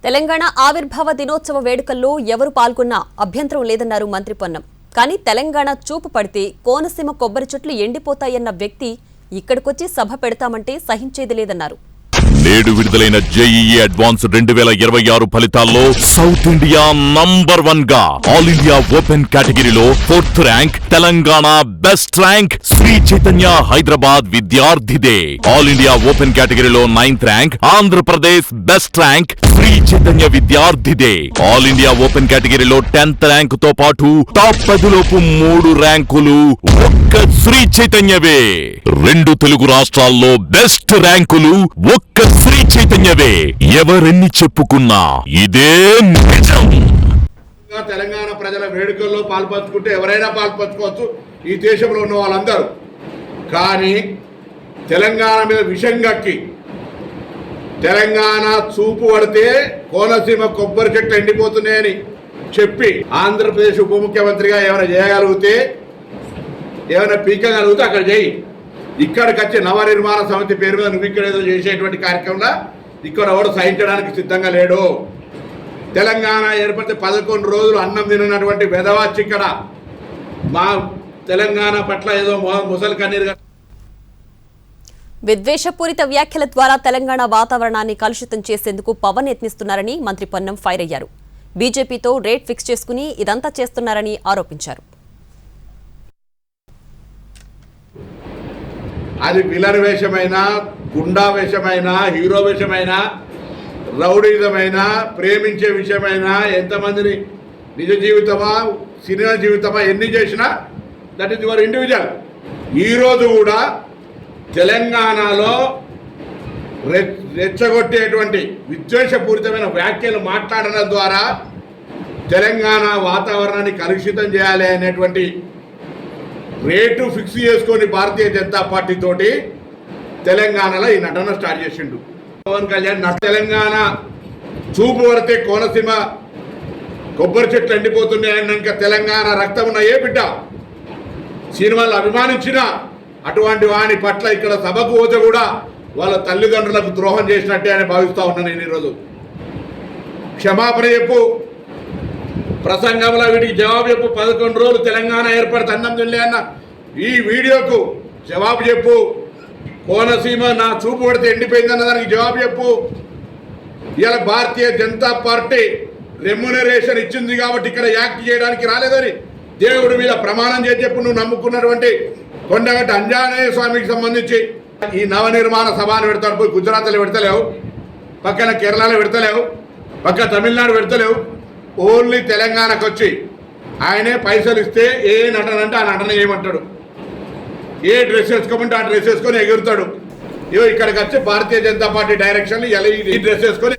తెలంగాణ ఆవిర్భావ దినోత్సవ వేడుకల్లో ఎవరు పాల్గొన్నా అభ్యంతరం లేదన్నారు మంత్రి పొన్నం. కానీ తెలంగాణ చూపు పడితే కోనసీమ కొబ్బరి చెట్లు ఎండిపోతాయన్న వ్యక్తి ఇక్కడికొచ్చి సభ పెడతామంటే సహించేది లేదన్నారు. నేడు విడుదలైన జేఈఈ అడ్వాన్స్ 2026 ఫలితాల్లో సౌత్ ఇండియా నంబర్ 1 గా ఆల్ ఇండియా ఓపెన్ కేటగిరీలో 4th rank Telangana, best rank Shri Chaitanya Hyderabad విద్యార్థిదే. All India open కేటగిరీలో 9th rank Andhra Pradesh, best rank Shri Chaitanya విద్యార్థిదే. All India open కేటగిరీలో 10th ర్యాంక్ తో పాటు టాప్ 10 లోపు 3 ర్యాంకులు ఒక్క శ్రీ చైతన్యవే. 2 తెలుగు రాష్ట్రాల్లో బెస్ట్ ర్యాంకులు ఒక్క శ్రీ చైతన్యవే. ఎవరెన్ని చెప్పుకున్నా ఇదే నిజం. తెలంగాణ ప్రజల వేడుకల్లో పాల్పంచుకుంటే ఎవరైనా పాల్పంచుకోవచ్చు, ఈ దేశంలో ఉన్న వాళ్ళందరూ. కానీ తెలంగాణ మీద విషం గక్కి తెలంగాణ చూపు పడితే కోనసీమ కొబ్బరి చెట్లు ఎండిపోతున్నాయని చెప్పి ఆంధ్రప్రదేశ్ ఉప ముఖ్యమంత్రిగా ఏమైనా చేయగలిగితే, ఏమైనా పీకగలిగితే అక్కడ చేయి. ఇక్కడికి వచ్చి నవనిర్మాణ సమితి పేరు మీద నువ్వు ఇక్కడ ఏదో చేసేటువంటి కార్యక్రమంలో ఇక్కడ ఎవడు సహించడానికి సిద్ధంగా లేడు. తెలంగాణ ఏర్పడితే 11 రోజులు అన్నం తినటువంటి వెధవాచి ఇక్కడ మా తెలంగాణ పట్ల ఏదో ముసలి కన్నీరుగా. విద్వేషపూరిత వ్యాఖ్యల ద్వారా తెలంగాణ వాతావరణాన్ని కలుషితం చేసేందుకు పవన్ యత్నిస్తున్నారని మంత్రి పొన్నం ఫైర్ అయ్యారు. బీజేపీతో రేట్ ఫిక్స్ చేసుకుని ఇదంతా చేస్తున్నారని ఆరోపించారు. అది విలన్ వేషమైనా, గుండా వేషమైనా, హీరో వేషమైనా, రౌడీజమైనా, ప్రేమించే విషయమైనా, ఎంతమందిని నిజ జీవితమా సినిమా జీవితమా ఎన్ని చేసినా దట్ ఈస్ యువర్ ఇండివిజువల్. ఈరోజు కూడా తెలంగాణలో రెచ్చగొట్టేటువంటి విద్వేషపూరితమైన వ్యాఖ్యలు మాట్లాడడం ద్వారా తెలంగాణ వాతావరణాన్ని కలుషితం చేయాలి అనేటువంటి రేటు ఫిక్స్ చేసుకొని భారతీయ జనతా పార్టీ తోటి తెలంగాణలో ఈ నటన స్టార్ట్ చేసిండు పవన్ కళ్యాణ్. తెలంగాణ చూపు పడితే కోనసీమ కొబ్బరి చెట్లు ఎండిపోతున్నాయన్నాక తెలంగాణ రక్తం ఉన్న ఏ బిడ్డ సినిమాలు అభిమానించిన అటువంటి వాని పట్ల ఇక్కడ సభకు పోతే కూడా వాళ్ళ తల్లిదండ్రులకు ద్రోహం చేసినట్టే అని భావిస్తూ ఉన్నాను నేను. ఈరోజు క్షమాపణ చెప్పు, ప్రసంగంలో వీటికి జవాబు చెప్పు. 11 రోజులు తెలంగాణ ఏర్పడితే అన్నం తినలే అన్న ఈ వీడియోకు జవాబు చెప్పు. కోనసీమ నా చూపు పడితే ఎండిపోయిందన్న దానికి జవాబు చెప్పు. ఇలా భారతీయ జనతా పార్టీ రెమ్యునరేషన్ ఇచ్చింది కాబట్టి ఇక్కడ యాక్ట్ చేయడానికి రాలేదని దేవుడి మీద ప్రమాణం చేసి చెప్పు. నువ్వు నమ్ముకున్నటువంటి కొండగట్టు అంజనేయ స్వామికి సంబంధించి ఈ నవనిర్మాణ సభను పెడతాడు. పోయి గుజరాత్లో పెడతలేవు, పక్కన కేరళలో పెడతలేవు, పక్క తమిళనాడు పెడతలేవు. ఓన్లీ తెలంగాణకు వచ్చి ఆయనే పైసలు ఇస్తే ఏ నటన అంటే ఆ నటన ఏమంటాడు, ఏ డ్రెస్ వేసుకోమంటే ఆ డ్రెస్ వేసుకొని ఎగురుతాడు. ఇక్కడికి వచ్చి భారతీయ జనతా పార్టీ డైరెక్షన్ ఈ డ్రెస్ వేసుకొని